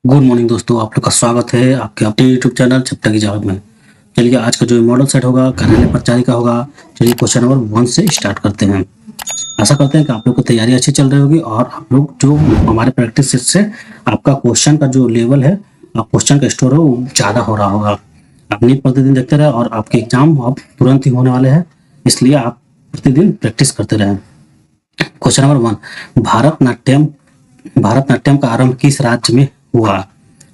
Good morning दोस्तों, आप लोग का स्वागत है आपके अपने यूट्यूब चैनल चैप्टर की जवाब में। चलिए आज का जो मॉडल सेट होगा कार्यालय प्रचारी का होगा। चलिए क्वेश्चन नंबर 1 से स्टार्ट करते हैं। आशा करते हैं कि आप लोग की तैयारी अच्छी चल रही होगी और आप लोग जो हमारे प्रैक्टिस सेट से आपका क्वेश्चन का जो लेवल है, क्वेश्चन का स्टोर है वो ज़्यादा हो रहा होगा। आप नहीं प्रतिदिन देखते रहे और आपके एग्जाम अब तुरंत ही होने वाले हैं, इसलिए आप प्रतिदिन प्रैक्टिस करते रहें। क्वेश्चन नंबर 1, भारतनाट्यम का आरंभ किस राज्य में हुआ?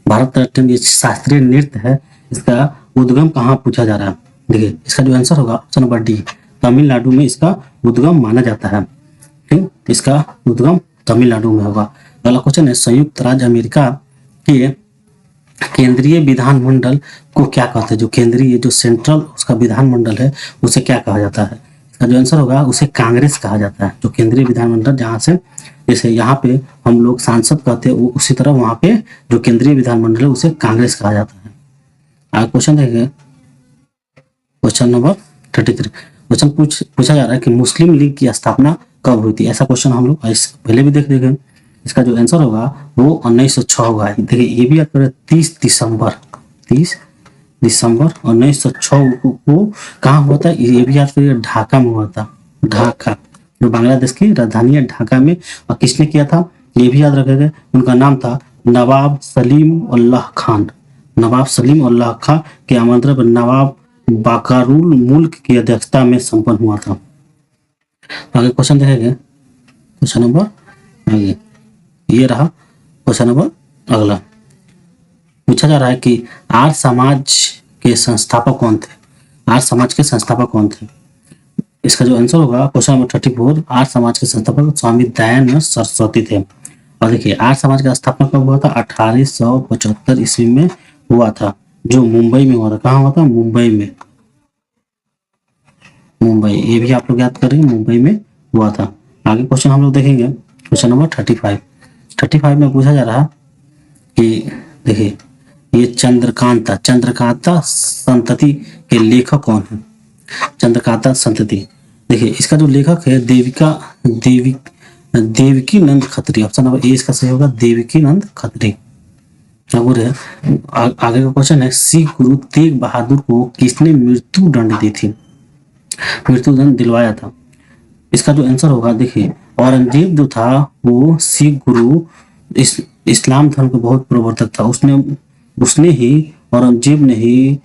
भारतनाट्यम ये शास्त्रीय नृत्य है, इसका उद्गम कहाँ पूछा जा रहा है? देखिए इसका जो आंसर होगा ऑप्शन नंबर डी, तमिलनाडु में इसका उद्गम माना जाता है। ठीक, इसका उद्गम तमिलनाडु में होगा। अगला क्वेश्चन है, संयुक्त राज्य अमेरिका के केंद्रीय विधानमंडल को क्या कहते हैं? जो केंद्रीय जो सेंट्रल उसका विधानमंडल है उसे क्या कहा जाता है? इसका जो आंसर होगा उसे कांग्रेस कहा जाता है। जो केंद्रीय विधानमंडल जहाँ से जैसे यहाँ पे हम लोग सांसद कहते हैं, उसी तरह वहां पे जो केंद्रीय विधानमंडल है उसे कांग्रेस कहा जाता है। आगे क्वेश्चन देखेंगे, क्वेश्चन नंबर 33। क्वेश्चन पूछा जा रहा है कि मुस्लिम लीग की स्थापना कब हुई थी? ऐसा क्वेश्चन हम लोग पहले भी देख देंगे। इसका जो आंसर होगा वो 1906 होगा। देखिए ये भी याद करें, 30 दिसंबर 1906 को कहाँ हुआ था? ये भी याद करिए, ढाका में हुआ था। ढाका जो बांग्लादेश की राजधानी है, ढाका में। और किसने किया था ये भी याद रखेगा, उनका नाम था नवाब सलीम उल्लाह खान। नवाब सलीम उल्लाह खान के आमंत्रण पर नवाब बाकारुल मुल्क की अध्यक्षता में संपन्न हुआ था। आगे क्वेश्चन देखेंगे, क्वेश्चन नंबर आगे ये रहा। क्वेश्चन नंबर अगला पूछा जा रहा है कि आर्य समाज के संस्थापक कौन थे? आर्य समाज के संस्थापक कौन थे? इसका जो आंसर होगा क्वेश्चन नंबर 34, आर्य समाज के संस्थापक स्वामी दयानंद सरस्वती थे। और देखिए आर्य समाज का स्थापना कब हुआ था? 1875 ईस्वी में हुआ था, जो मुंबई में हुआ था। कहाँ हुआ था? मुंबई में। मुंबई, ये भी आप लोग याद करेंगे, मुंबई में हुआ था। आगे क्वेश्चन हम लोग देखेंगे, क्वेश्चन नंबर 35 में पूछा जा रहा कि देखिए ये चंद्रकांता संतति के लेखक कौन है? चंद्रकांता संतति, देखिए इसका जो लेखक है देवकी नंद खत्री। ऑप्शन नंबर ए इसका सही होगा, देवकी नंद खत्री। क्या बोल रहे हैं? आगे का क्वेश्चन है, सिख गुरु तेग बहादुर को किसने मृत्यु दंड दी थी? मृत्यु दंड दिलवाया था। इसका जो आंसर होगा, देखिए औरंगजेब जो था वो सिख गुरु इस्लाम धर्म का बहुत प्रवर्तक था। उसने ही औरंगजेब ने ही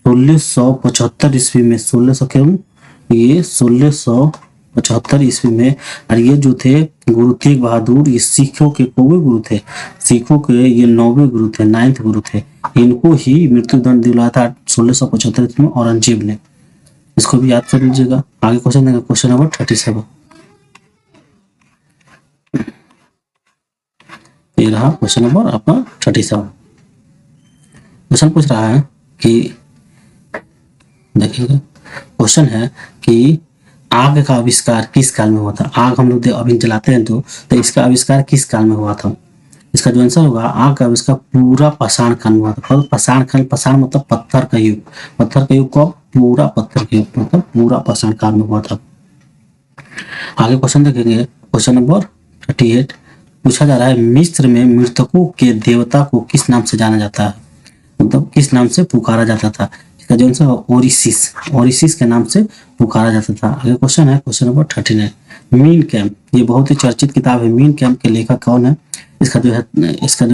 1675 ईस्वी में 1675 ईस्वी में, और ये जो थे गुरु तेग बहादुर, ये सिखों के कौवे गुरु थे, सिखों के ये 9वें गुरु थे, 9th गुरु थे। इनको ही मृत्यु दंड दिलाया था 1675 में औरंगजेब ने। इसको भी याद कर लीजिएगा। आगे क्वेश्चन देंगे, क्वेश्चन नंबर 37। ये रहा क्वेश्चन नंबर आपका 37। क्वेश्चन पूछ रहा है कि देखिएगा, क्वेश्चन है कि आग का आविष्कार किस काल में हुआ था? आग हम लोग अभी जलाते हैं तो इसका आविष्कार किस काल में हुआ था? इसका जो आंसर होगा, आग का आविष्कार पूरा पाषाण काल में हुआ था। पाषाण मतलब पत्थर का युग। पत्थर का युग कब? पूरा पत्थर का युग, मतलब पूरा पाषाण काल में हुआ था। आगे क्वेश्चन देखेंगे, क्वेश्चन नंबर 38। पूछा जा रहा है, मिस्र में मृतकों के देवता को किस नाम से जाना जाता है? मतलब किस नाम से पुकारा जाता था? इसका जो आंसर है ओरिसिस के नाम से पुकारा जाता था। आगे क्वेश्चन है, क्वेश्चन नंबर 39, मीन कैम्प। ये बहुत ही चर्चित किताब है। मीन कैम्प के लेखक कौन है? इसका जो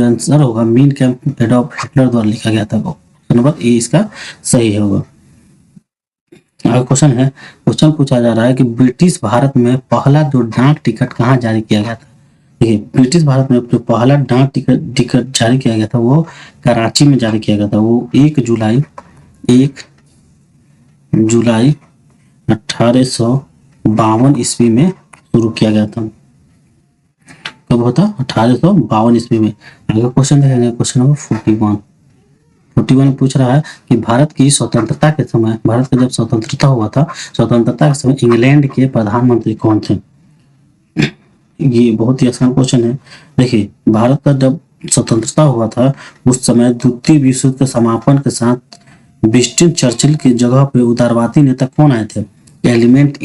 आंसर होगा, मीन कैम्प एडॉल्फ हिटलर द्वारा लिखा गया था। क्वेश्चन नंबर ए इसका सही होगा। आगे क्वेश्चन है, क्वेश्चन पूछा जा रहा है कि ब्रिटिश भारत में पहला जो डाक टिकट कहाँ जारी किया गया था? देखिए ब्रिटिश भारत में जो पहला डाक टिकट जारी किया गया था वो कराची में जारी किया गया था। वो 1 जुलाई 1852 ईस्वी में शुरू किया गया था। कब होता? 1852 ईस्वी में। आगे क्वेश्चन देखेंगे, क्वेश्चन नंबर 41 पूछ रहा है कि भारत की स्वतंत्रता के समय, भारत का जब स्वतंत्रता हुआ था, स्वतंत्रता के समय इंग्लैंड के प्रधानमंत्री कौन थे? ये बहुत ही आसान क्वेश्चन है। देखिए भारत का जब स्वतंत्रता हुआ था उस समय द्वितीय विश्व युद्ध के समापन के साथ विंस्टन चर्चिल की जगह पे उदारवादी नेता कौन आए थे? Element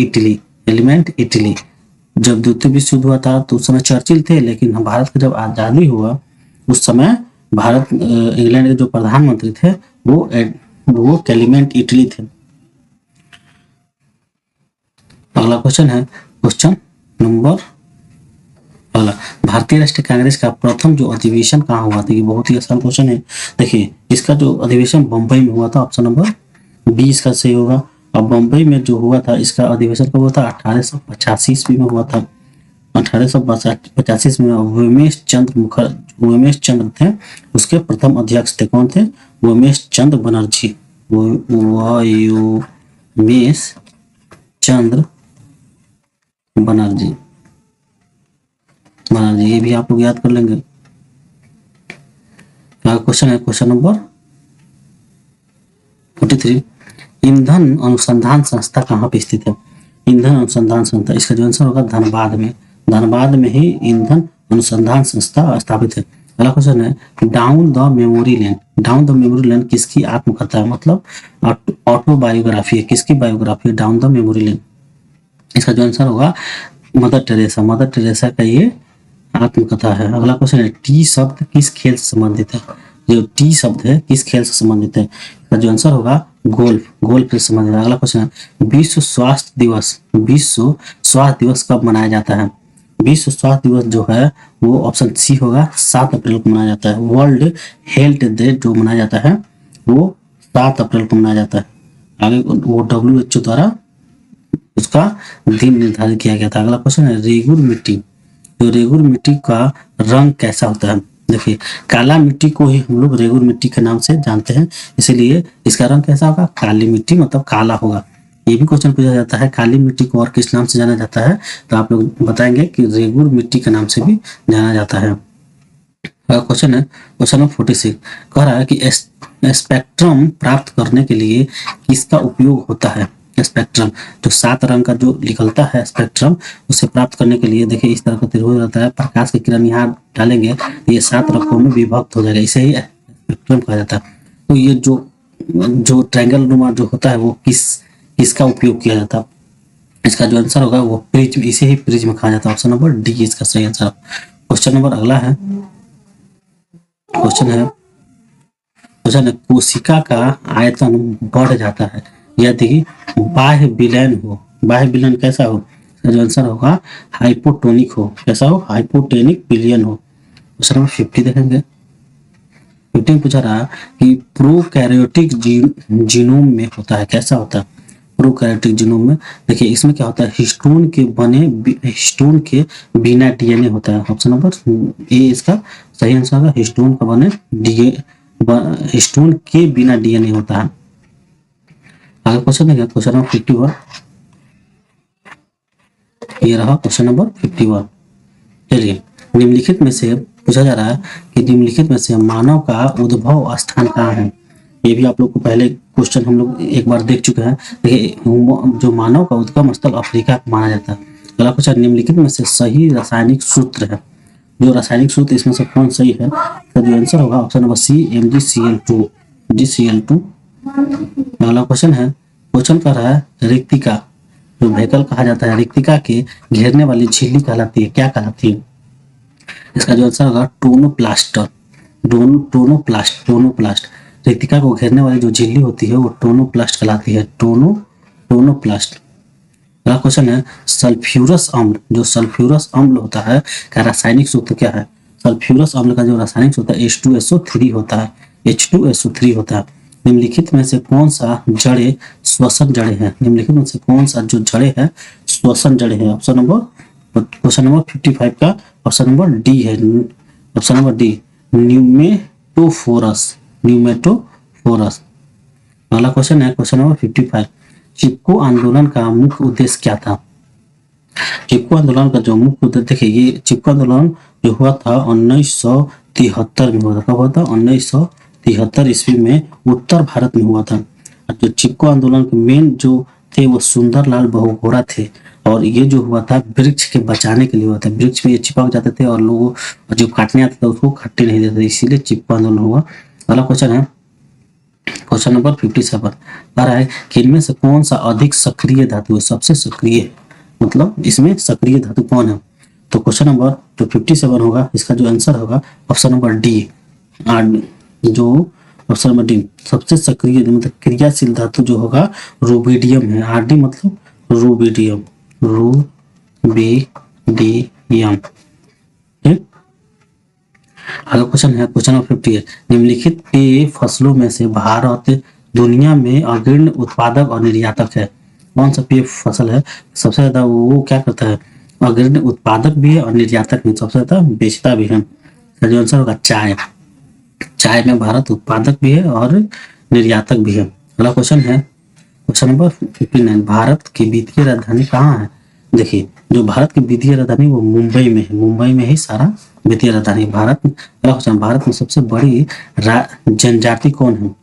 Italy. जब द्वितीय विश्व युद्ध हुआ था तो उस समय चर्चिल थे, लेकिन भारत का जब आजादी हुआ उस समय भारत इंग्लैंड के जो प्रधानमंत्री थे वो क्लेमेंट इटली थे। अगला क्वेश्चन है क्वेश्चन नंबर अगला, भारतीय राष्ट्रीय कांग्रेस का प्रथम जो अधिवेशन कहाँ हुआ था? ये बहुत ही आसान क्वेश्चन है। देखिए इसका जो अधिवेशन बम्बई में हुआ था, ऑप्शन नंबर बी इसका सही होगा। अब बम्बई में जो हुआ था इसका अधिवेशन कब हुआ था? 1885 ईस्वी में हुआ था। 1885 में उमेश चंद्र थे उसके प्रथम अध्यक्ष थे। कौन थे? उमेश चंद्र बनर्जी। उमेश चंद्र बनर्जी, ये भी आप लोग याद कर लेंगे। क्वेश्चन है क्वेश्चन नंबर 43, ईंधन अनुसंधान संस्था कहाँ पे स्थित है? ईंधन अनुसंधान संस्था, इसका जो आंसर होगा धनबाद में। धनबाद में ही ईंधन अनुसंधान संस्था स्थापित है। अगला क्वेश्चन है down the memory lane. Down the memory lane किसकी आत्मकथा है? मतलब ऑटोबायोग्राफी है। किसकी बायोग्राफी है डाउन द मेमोरी लेन? इसका जो आंसर होगा मदर टेरेसा। मदर टेरेसा का ये आत्मकथा है। अगला क्वेश्चन है टी शब्द किस खेल से संबंधित है? जो टी शब्द है किस खेल से संबंधित है? इसका जो आंसर होगा गोल्फ से संबंधित है। अगला क्वेश्चन है विश्व स्वास्थ्य दिवस कब मनाया जाता है? विश्व स्वास्थ्य दिवस जो है वो ऑप्शन सी होगा 7 अप्रैल को मनाया जाता है। वर्ल्ड हेल्थ डे जो मनाया जाता है वो 7 अप्रैल को मनाया जाता है। आगे वो WHO द्वारा उसका दिन निर्धारित किया गया था। अगला क्वेश्चन है रेगुर मिट्टी। तो रेगुर मिट्टी का रंग कैसा होता है? देखिए काला मिट्टी को ही हम लोग रेगुर मिट्टी के नाम से जानते हैं, इसीलिए इसका रंग कैसा होगा? काली मिट्टी, मतलब काला होगा। ये भी क्वेश्चन पूछा जाता है काली मिट्टी को और किस नाम से जाना जाता है? तो आप लोग बताएंगे कि रेगुर मिट्टी के नाम से भी जाना जाता है। क्वेश्चन है क्वेश्चन नंबर 46, कह रहा है कि स्पेक्ट्रम प्राप्त करने के लिए किसका उपयोग होता है? स्पेक्ट्रम जो 7 रंग का जो निकलता है स्पेक्ट्रम, उसे प्राप्त करने के लिए देखिए इस तरह का त्रिभुज रहता है। प्रकाश की किरण यहाँ डालेंगे तो ये 7 रंगों में विभक्त हो जाएगा, इसे ही स्पेक्ट्रम कहा जाता है। तो ये जो ट्रायंगल नुमा जो होता है वो किसका उपयोग किया जाता है? इसका जो आंसर होगा वो प्रिज्म, इसे ही प्रिज्म कहा जाता है। ऑप्शन नंबर डी इसका सही आंसर। क्वेश्चन नंबर अगला है क्वेश्चन है कोशिका का आयतन बढ़ जाता है यदि बाह्य विलयन हो। बाह्य विलयन कैसा हो? जो आंसर होगा हाइपोटोनिक हो। कैसा हो? हाइपोटेनिक विलयन हो। क्वेश्चन नंबर 50 देखेंगे। 50 पूछा रहा कि प्रोकैरियोटिक जीनोम में होता है। कैसा होता है प्रोकैरियोटिक जीनोम में? देखिए इसमें क्या होता है हिस्टोन के बिना DNA होता है। ऑप्शन नंबर ए इसका सही आंसर होगा। हिस्टोन के बिना DNA होता है। आगे क्वेश्चन है क्वेश्चन नंबर 51। ये रहा क्वेश्चन नंबर 51। चलिए निम्नलिखित में से पूछा जा रहा है कि निम्नलिखित में से मानव का उद्भव स्थान कहाँ है? ये भी आप लोग को पहले क्वेश्चन हम लोग एक बार देख चुके हैं। देखिए जो मानव का उद्गम स्थल अफ्रीका माना जाता है। अगला क्वेश्चन निम्नलिखित में से सही रासायनिक सूत्र है। जो रासायनिक सूत्र इसमें से कौन सही है? तो जो आंसर होगा ऑप्शन नंबर सी MgCl2। अगला क्वेश्चन है क्वेश्चन कर रहा है रिक्तिका जो भेकल कहा जाता है, रिक्तिका के घेरने वाली झिल्ली कहलाती है, क्या कहलाती है? इसका जो आंसर होगा टोनोप्लास्ट। रिक्तिका को घेरने वाली जो झिल्ली होती है वो टोनोप्लास्ट कहलाती है। टोनोप्लास्ट। अगला क्वेश्चन है सल्फ्यूरस अम्ल। जो सल्फ्यूरस अम्ल होता है का रासायनिक सूत्र क्या है? सल्फ्यूरस अम्ल का जो रासायनिक सूत्र है H2SO3 होता है। H2SO3 होता है। निम्नलिखित में से कौन सा जड़े श्वसन जड़े हैं? निम्नलिखित में से कौन सा जो जड़े हैं श्वसन जड़े हैं? क्वेश्चन नंबर 55 का ऑप्शन नंबर डी है। Option number D pneumatophores. अगला क्वेश्चन है क्वेश्चन नंबर 55। चिपको आंदोलन का मुख्य उद्देश्य क्या था? चिपको आंदोलन का जो मुख्य उद्देश्य देखिए ये चिपको आंदोलन जो हुआ था 1973 में हुआ था। कब हुआ था? 1973 ईस्वी में उत्तर भारत में हुआ था। जो चिपको आंदोलन के मेन जो थे वो सुंदरलाल बहुगुणा थे और ये जो हुआ था वृक्ष के बचाने के लिए हुआ था। वृक्ष में ये चिपक जाते थे और लोगों जो काटने आते थे उसको काटने नहीं देते थे, इसीलिए चिपको आंदोलन हुआ। अगला क्वेश्चन है क्वेश्चन नंबर 57। कह रहा है कि इनमें से कौन सा अधिक सक्रिय धातु है? सबसे सक्रिय है, मतलब इसमें सक्रिय धातु कौन है? तो क्वेश्चन नंबर जो 57 होगा इसका जो आंसर होगा ऑप्शन नंबर डी जो ऑप्शन नंबर डी सबसे सक्रिय मतलब क्रियाशील धातु जो होगा रूबिडियम है। आरडी मतलब रूबिडियम, रूबिडियम। ठीक, अगला क्वेश्चन है क्वेश्चन नंबर 58। निम्नलिखित पेय फसलों में से भारत दुनिया में अग्रणी उत्पादक और निर्यातक है। कौन सा पेय फसल है सबसे ज्यादा वो क्या करता है, अग्रणी उत्पादक भी है और निर्यातक भी, सबसे ज्यादा बेचता भी है। जो आंसर होगा चाय। चाय में भारत उत्पादक भी है और निर्यातक भी है। अगला क्वेश्चन है क्वेश्चन नंबर 59। भारत की वित्तीय राजधानी कहाँ है। देखिए जो भारत की वित्तीय राजधानी वो मुंबई में है, मुंबई में ही सारा वित्तीय राजधानी भारत। अगला क्वेश्चन, भारत में सबसे बड़ी जनजाति कौन है।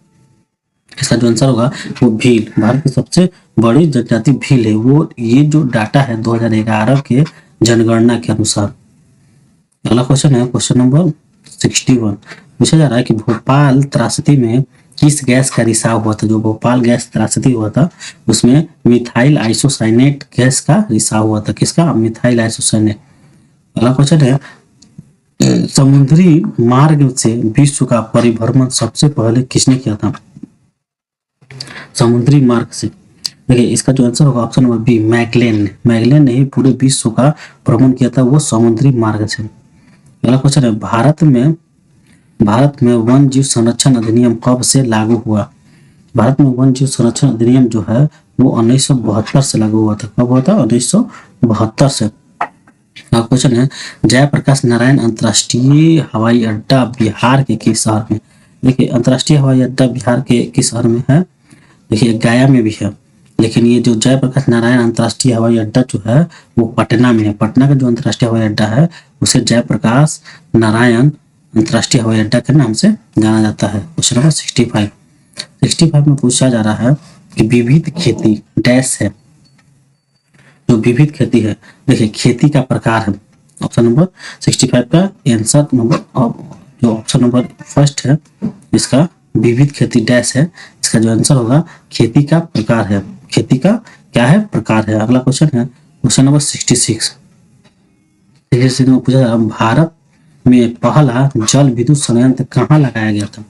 इसका जो आंसर होगा वो भील। भारत की सबसे बड़ी जनजाति भील है। वो ये जो डाटा है 2011 के जनगणना के अनुसार। अगला क्वेश्चन है क्वेश्चन नंबर 61। पूछा जा रहा है कि भोपाल त्रासदी में किस गैस का रिसाव हुआ था। जो भोपाल गैस त्रासदी हुआ था उसमें मिथाइल आइसोसाइनेट गैस का रिसाव हुआ था। किसका, मिथाइल आइसोसाइनेट। अगला क्वेश्चन है समुद्री मार्ग से विश्व का परिभ्रमण सबसे पहले किसने किया था। समुद्री मार्ग से, देखिए इसका जो आंसर होगा ऑप्शन नंबर बी मैगलेन ने। मैगलेन ने ही पूरे विश्व का भ्रमण किया था, वो समुद्री मार्ग से। अगला क्वेश्चन है भारत में वन जीव संरक्षण अधिनियम कब से लागू हुआ। भारत में वन जीव संरक्षण अधिनियम जो है वो 1972 से लागू हुआ था। कब हुआ था, 1972 से। क्वेश्चन है जयप्रकाश नारायण अंतर्राष्ट्रीय हवाई अड्डा बिहार के किस शहर में। देखिए अंतर्राष्ट्रीय हवाई अड्डा बिहार के किस शहर में है, देखिए गया में भी है। लेकिन ये जो जयप्रकाश नारायण अंतर्राष्ट्रीय हवाई अड्डा जो है वो पटना में है। पटना का जो अंतर्राष्ट्रीय हवाई अड्डा है उसे जयप्रकाश नारायण अंतर्राष्ट्रीय हवाई अड्डा के नाम से जाना जाता है। क्वेश्चन नंबर 65 में पूछा जा रहा है कि विविध खेती डैश है। जो विविध खेती है, देखिए खेती का प्रकार है। ऑप्शन नंबर 65 का आंसर नंबर जो ऑप्शन नंबर फर्स्ट है इसका विविध खेती डैश है। इसका जो आंसर होगा खेती का प्रकार है। खेती का क्या है, प्रकार है। अगला क्वेश्चन है क्वेश्चन नंबर 66 में पूछा जा रहा है भारत में पहला जल विद्युत संयंत्र कहाँ लगाया गया था।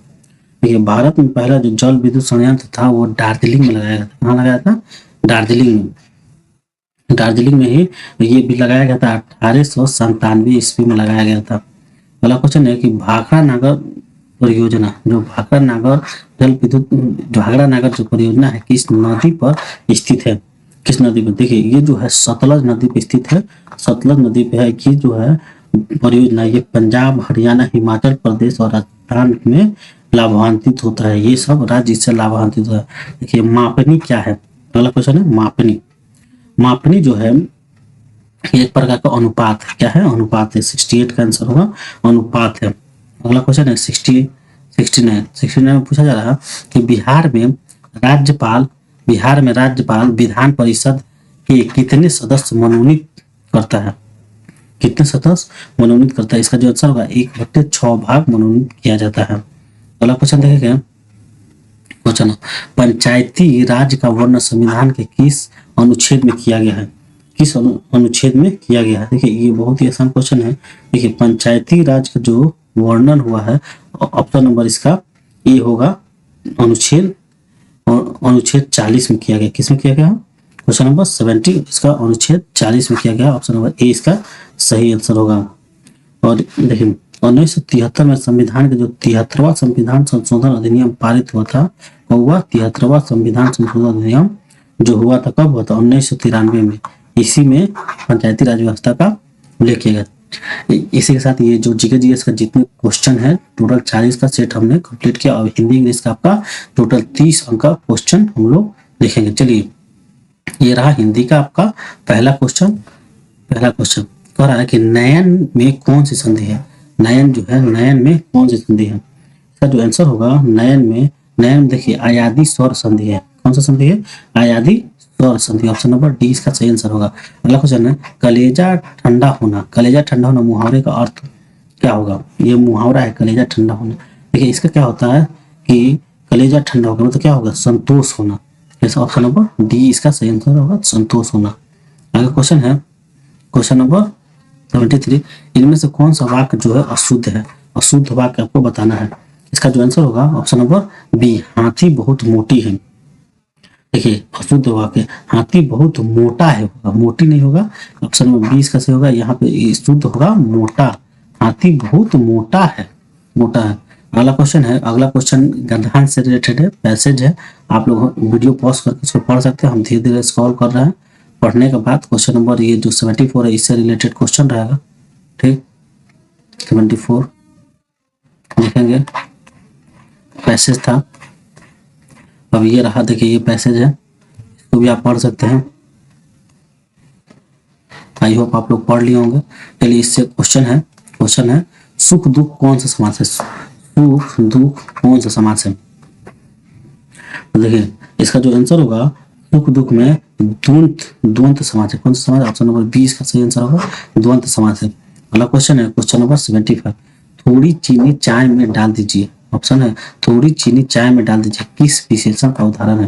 देखिए भारत में पहला जो जल विद्युत संयंत्र था वो दार्जिलिंग में लगाया गया था। कहाँ लगाया था, दार्जिलिंग में। दार्जिलिंग में ही ये भी लगाया गया था 1897 ईस्वी में लगाया गया था। अगला क्वेश्चन है कि भाखड़ा नागर परियोजना, जो भाखड़ा नागर जल विद्युत भाखड़ा नागर जो परियोजना है किस नदी पर स्थित है। किस नदी पर, देखिए ये जो है सतलज नदी पर स्थित है। सतलज नदी पे है। ये जो है परियोजना ये पंजाब, हरियाणा, हिमाचल प्रदेश और राजस्थान में लाभान्वित होता है। ये सब राज्य इससे लाभान्वित होता है। देखिए मापनी क्या है, अगला क्वेश्चन है मापनी। मापनी जो है एक प्रकार का अनुपात है। क्या है, अनुपात है। 68 का आंसर होगा अनुपात है। अगला क्वेश्चन है 69 में पूछा जा रहा है कि बिहार में राज्यपाल विधान परिषद के कितने सदस्य मनोनीत करता है। कितने सदस्य मनोनीत करता है। इसका जो आंसर होगा 1/6 भाग मनोनीत किया जाता है। अगला क्वेश्चन देखेंगे क्वेश्चन पंचायती राज का वर्णन संविधान के किस अनुच्छेद में किया गया है। किस अनुच्छेद में किया गया है। देखिए ये बहुत ही आसान क्वेश्चन है। देखिए पंचायती राज का जो वर्णन हुआ है ऑप्शन नंबर इसका ए होगा अनुच्छेद 40 में किया गया। किसमें किया गया, क्वेश्चन नंबर 70 इसका अनुच्छेद 40 में किया गया। ऑप्शन नंबर ए इसका सही आंसर होगा। और देखिए 1973 में संविधान का जो 73वां संविधान संशोधन अधिनियम पारित हुआ था, कब हुआ, 73वां संविधान संशोधन अधिनियम जो हुआ था कब हुआ था, 1993 में। इसी में पंचायती राज व्यवस्था का उल्लेख किया गया। इसी के साथ ये जो जीके जीएस का जितने क्वेश्चन है टोटल 40 का सेट हमने कंप्लीट किया। और हिंदी इंग्लिश का आपका टोटल 30 अंक का क्वेश्चन हम लोग देखेंगे। चलिए ये रहा हिंदी का आपका पहला क्वेश्चन कह रहा है कि नयन में कौन सी संधि है। नयन जो है, नयन में कौन सी संधि है। इसका जो आंसर होगा नयन में देखिए आयादी स्वर संधि है। कौन सा संधि है, आयादी स्वर संधि। ऑप्शन नंबर डी इसका सही आंसर होगा। अगला क्वेश्चन है कलेजा ठंडा होना मुहावरे का अर्थ क्या होगा। ये मुहावरा है कलेजा ठंडा होना। देखिए इसका क्या होता है कि कलेजा ठंडा होगा मतलब क्या होगा, संतोष होना। जैसे ऑप्शन नंबर डी इसका सही आंसर होगा, संतोष होना। अगला क्वेश्चन है क्वेश्चन नंबर 73। इनमें से कौन सा वाक्य जो है अशुद्ध है। और शुद्ध वाक्य आपको बताना है। इसका जो आंसर होगा ऑप्शन नंबर बी, हाथी बहुत मोटी है। देखिए अशुद्ध वाक्य हाथी बहुत मोटा है होगा, मोटी नहीं होगा। ऑप्शन नंबर 20 कैसे होगा, यहाँ पे शुद्ध होगा मोटा, हाथी बहुत मोटा है, मोटा है। अगला क्वेश्चन है, अगला क्वेश्चन गंधान से रिलेटेड है, पैसेज है। आप लोग वीडियो पॉज करके इसको पढ़ सकते हैं, हम धीरे धीरे स्क्रॉल कर रहे हैं। पढ़ने के बाद क्वेश्चन नंबर ये जो 74 है इससे रिलेटेड क्वेश्चन रहेगा। ठीक, 74 देखेंगे, पैसेज था। अब ये रहा, देखिए ये पैसेज है, इसको भी आप पढ़ सकते हैं। आई होप आप लोग पढ़ लिए होंगे। चलिए इससे क्वेश्चन है सुख दुख कौन सा समास है, सुख दुख कौन सा समास है। तो देखिए इसका जो आंसर होगा सुख दुख में द्वंद्व समास है। कौन सा समास? ऑप्शन नंबर 20 का सही आंसर होगा द्वंद्व समास है। अगला क्वेश्चन है क्वेश्चन नंबर 75, थोड़ी चीनी चाय में डाल दीजिए। ऑप्शन है थोड़ी चीनी चाय में डाल दीजिए, किस विशेषण का उदाहरण है।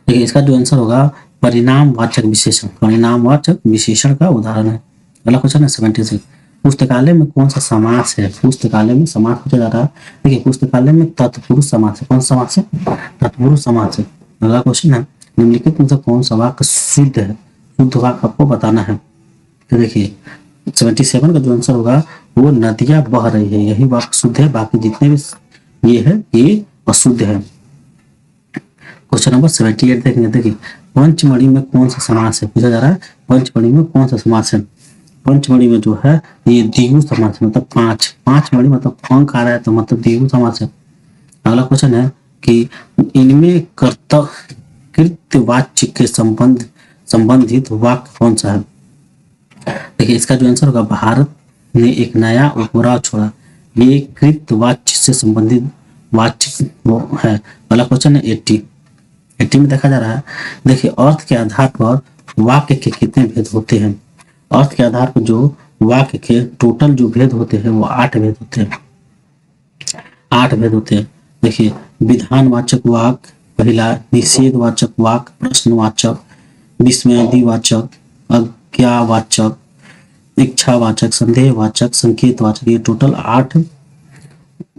देखिए इसका जो आंसर होगा परिणामवाचक विशेषण, परिणामवाचक विशेषण का उदाहरण है। अगला क्वेश्चन है 76, पुस्तकालय में कौन सा समास है। पुस्तकालय में समास पूछा जा रहा है। देखिए पुस्तकालय में तत्पुरुष समास है। कौन सा समास है? तत्पुरुष समास है। अगला क्वेश्चन है निम्नलिखित में से कौन सा वाक्य शुद्ध है, शुद्ध वाक्य आपको बताना है। तो देखिए 77 का जो आंसर होगा वो नदियां बह रही है, यही वाक्य शुद्ध है, बाकी जितने भी ये है ये अशुद्ध है। क्वेश्चन नंबर 78 देखेंगे। देखिए पंचमढ़ी में कौन सा समास है पूछा जा रहा है, पंचमढ़ी में कौन सा समास है। पंचमढ़ी में जो है ये द्विगु समास है, मतलब पांच मणि मतलब अंक आ रहा है तो मतलब द्विगु समास है। अगला क्वेश्चन है कि इनमें कृत्यवाच्य के संबंधित वाक्य कौन सा है। देखिए इसका जो आंसर होगा भारत ने एक नया उपग्रह छोड़ा, ये कृत्यवाच्य से संबंधित वाच्य वो है। अगला क्वेश्चन है 80 में देखा जा रहा है। देखिए अर्थ के आधार पर वाक्य के कितने भेद होते हैं। अर्थ के आधार पर जो वाक्य के टोटल जो भेद होते हैं वो 8 भेद होते हैं, 8 भेद होते हैं। देखिए विधानवाचक वाक्य पहला, निषेधवाचक वाक्य, प्रश्नवाचक, विस्मयादिवाचक, आज्ञावाचक, इच्छावाचक, संदेहवाचक, संकेतवाचक, ये टोटल 8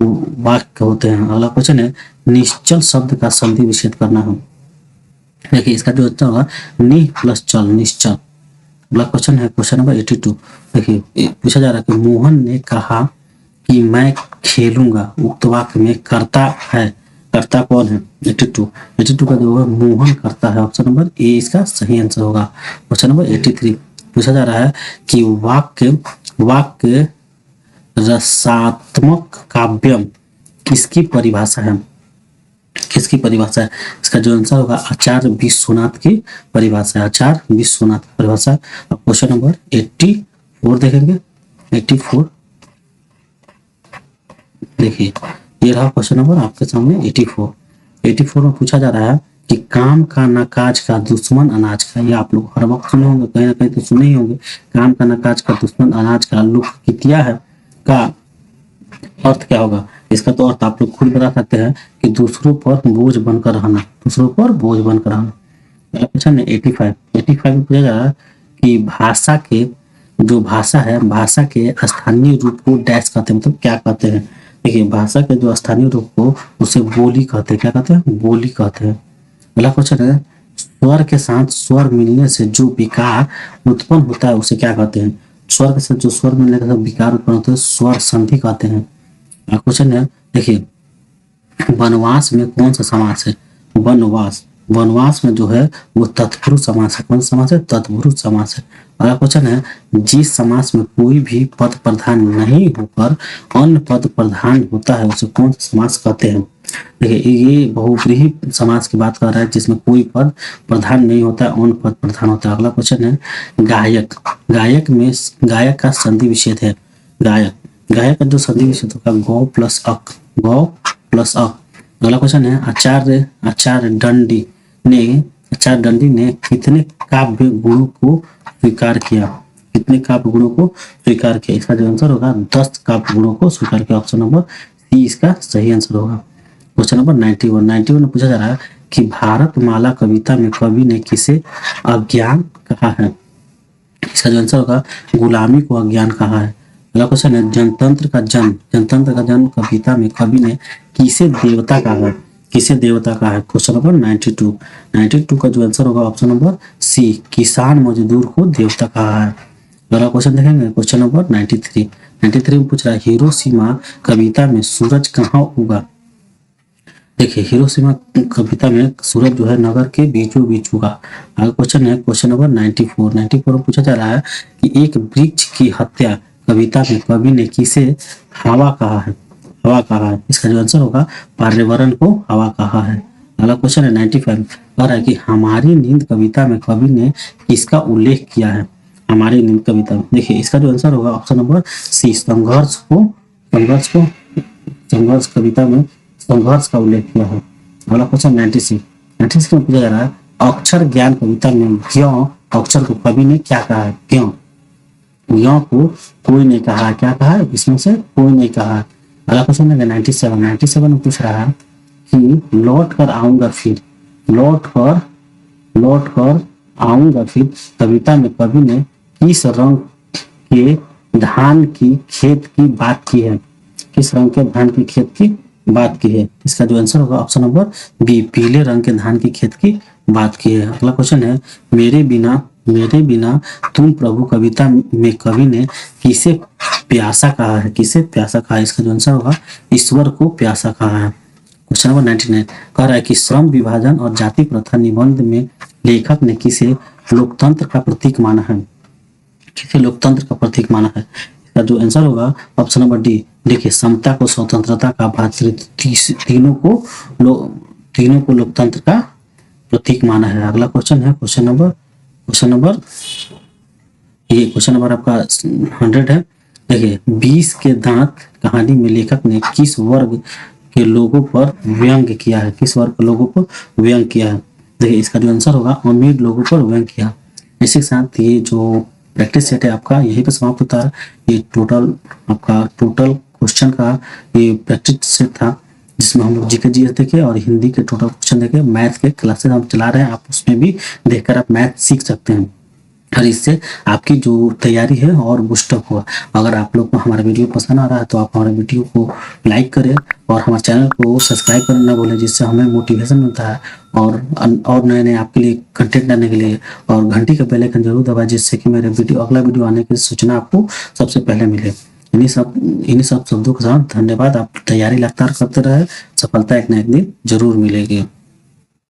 वाक्य होते हैं। अगला क्वेश्चन है निश्चल शब्द का संधि विच्छेद करना है। देखिए इसका जो उत्तर होगा नि प्लस चल, निश्चल। अगला क्वेश्चन है क्वेश्चन नंबर 82। देखिए पूछा जा रहा है कि मोहन ने कहा कि मैं खेलूंगा, उक्त वाक्य में कर्ता है, कर्ता कौन है। 82 का जो होगा मोहन करता है, ऑप्शन नंबर ए इसका सही आंसर होगा। क्वेश्चन नंबर 83 पूछा जा रहा है कि वाक्य रसात्मक काव्यम किसकी परिभाषा है, किसकी परिभाषा है। इसका जो आंसर होगा आचार्य विश्वनाथ की परिभाषा है, आचार्य विश्वनाथ की परिभाषा। अब क्वेश्चन नंबर 84 देखेंगे। 84 देखिए ये रहा क्वेश्चन नंबर आपके सामने 84 में पूछा जा रहा है कि काम का न काज का दुश्मन अनाज का। ये आप लोग हर वक्त सुने होंगे, कहीं ना कहीं तो सुने ही होंगे। काम का न काज का दुश्मन अनाज का लुक किया है का अर्थ क्या होगा। इसका तो अर्थ आप लोग खुद बता सकते हैं कि दूसरों पर बोझ बनकर रहना, दूसरों पर बोझ बनकर रहना। क्वेश्चन है 85 में पूछा जा रहा है कि भाषा के जो भाषा है, भाषा के स्थानीय रूप को डैश कहते हैं, मतलब क्या कहते हैं। देखिए भाषा के जो स्थानीय रूप को उसे बोली कहते हैं, क्या कहते हैं, बोली कहते हैं। अगला क्वेश्चन है स्वर के साथ स्वर मिलने से जो विकार उत्पन्न होता है उसे क्या कहते हैं। स्वर के साथ जो स्वर मिलने के साथ विकार उत्पन्न होता है स्वर संधि कहते हैं। क्वेश्चन है देखिए वनवास में कौन सा समास है। वनवास में जो है वो तत्पुरुष समास है। कौन सा समास है, तत्पुरुष समास है। अगला क्वेश्चन है जिस समास में कोई भी पद प्रधान नहीं होकर अन्य पद प्रधान होता है उसे कौन सा समास कहते हैं। देखिए ये बहुव्रीहि समास की बात कर रहा है जिसमें कोई पद प्रधान नहीं होता, अन्य पद प्रधान होता है। अगला क्वेश्चन है गायक का संधि विच्छेद है। गायक का जो संधि विच्छेद होगा गौ प्लस अक। अगला क्वेश्चन है आचार्य दंडी ने कितने काव्य गुणों को स्वीकार किया, कितने काव्य गुणों को स्वीकार किया। इसका जो आंसर होगा 10 काव्य गुणों को स्वीकार किया, ऑप्शन नंबर सी इसका सही आंसर होगा। क्वेश्चन नंबर 91 में पूछा जा रहा है कि भारतमाला कविता में कवि ने किसे अज्ञान कहा है। इसका जो आंसर होगा गुलामी को अज्ञान कहा है। अगला क्वेश्चन है जनतंत्र का जन्म, जनतंत्र का जन्म कविता में कवि ने किसे देवता कहा है, किसे देवता कहा है। क्वेश्चन नंबर 92, 92 का जो आंसर होगा ऑप्शन नंबर सी, किसान मजदूर को देवता कहा है। अगला क्वेश्चन देखेंगे क्वेश्चन नंबर 93, 93 में पूछ रहा है हिरोशिमा कविता में सूरज कहाँ उगा। देखिए हिरोशिमा कविता में सूरज जो है नगर के बीचों बीच उगा। अगला क्वेश्चन है क्वेश्चन नंबर 94, 94 में पूछा जा रहा है कि एक वृक्ष की हत्या कविता में कवि ने किसे हवा कहा है, हवा कहा है। इसका जो आंसर होगा पर्यावरण को हवा कहा है। अगला क्वेश्चन है 95, कह रहा है कि हमारी नींद कविता में कवि ने किसका उल्लेख किया है, हमारी नींद कविता में। देखिए इसका जो आंसर होगा ऑप्शन नंबर सी, संघर्ष को, संघर्ष कविता में संघर्ष का उल्लेख किया है। अगला क्वेश्चन 96, 96 में पूछा जा रहा है अक्षर ज्ञान कविता में ज्यों अक्षर को कवि ने क्या कहा है, क्यों, ज्यों को कोई नहीं कहा, क्या कहा है, इसमें से कोई नहीं कहा। अगला क्वेश्चन है 97, 97 में पूछ रहा है कि लौट कर आऊंगा फिर, लौट कर आऊंगा फिर कविता में कवि ने किस रंग के धान की खेत की बात की है, किस रंग के धान की खेत की बात की है। इसका जो आंसर होगा ऑप्शन नंबर बी, पीले रंग के धान की खेत की बात की है। अगला क्वेश्चन है मेरे बिना तुम प्रभु कविता में कवि ने किसे प्यासा कहा है, किसे प्यासा कहा है। इसका जो आंसर होगा ईश्वर को प्यासा कहा है। क्वेश्चन नंबर 99 कह रहा है कि श्रम विभाजन और जाति प्रथा निबंध में लेखक ने किसे लोकतंत्र का प्रतीक माना है, किसे लोकतंत्र का प्रतीक माना है। इसका जो आंसर होगा ऑप्शन नंबर डी। देखिए समता को, स्वतंत्रता का, भातृत्व, तीनों को लोकतंत्र का प्रतीक माना है। अगला क्वेश्चन है क्वेश्चन नंबर आपका 100 है। देखिए 20 के दांत कहानी में लेखक ने किस वर्ग के लोगों पर व्यंग्य किया है, किस वर्ग के लोगों पर व्यंग्य किया है। देखिए इसका जो आंसर होगा अमीर लोगों पर व्यंग्य किया। इसी के साथ ये जो प्रैक्टिस सेट है आपका यहीं पर समाप्त होता है। ये टोटल क्वेश्चन का ये प्रैक्टिस सेट था जिसमें हम लोग जीके जीएस देखे और हिंदी के टोटल क्वेश्चन देखे। मैथ के क्लासेस हम चला रहे हैं, आप उसमें भी देखकर आप मैथ सीख सकते हैं और इससे आपकी जो तैयारी है और बूस्टअप हुआ। अगर आप लोग को हमारा वीडियो पसंद आ रहा है तो आप हमारे वीडियो को लाइक करें और हमारे चैनल को सब्सक्राइब करना ना भूलें, जिससे हमें मोटिवेशन मिलता है और नए आपके लिए कंटेंट लाने के लिए। और घंटी का बेल आइकन जरूर दबाएं जिससे कि मेरे अगला वीडियो आने की सूचना आपको सबसे पहले मिले। इन्हीं सब शब्दों के साथ धन्यवाद। आप तैयारी लगातार करते रहे, सफलता एक ना एक दिन जरूर मिलेगी।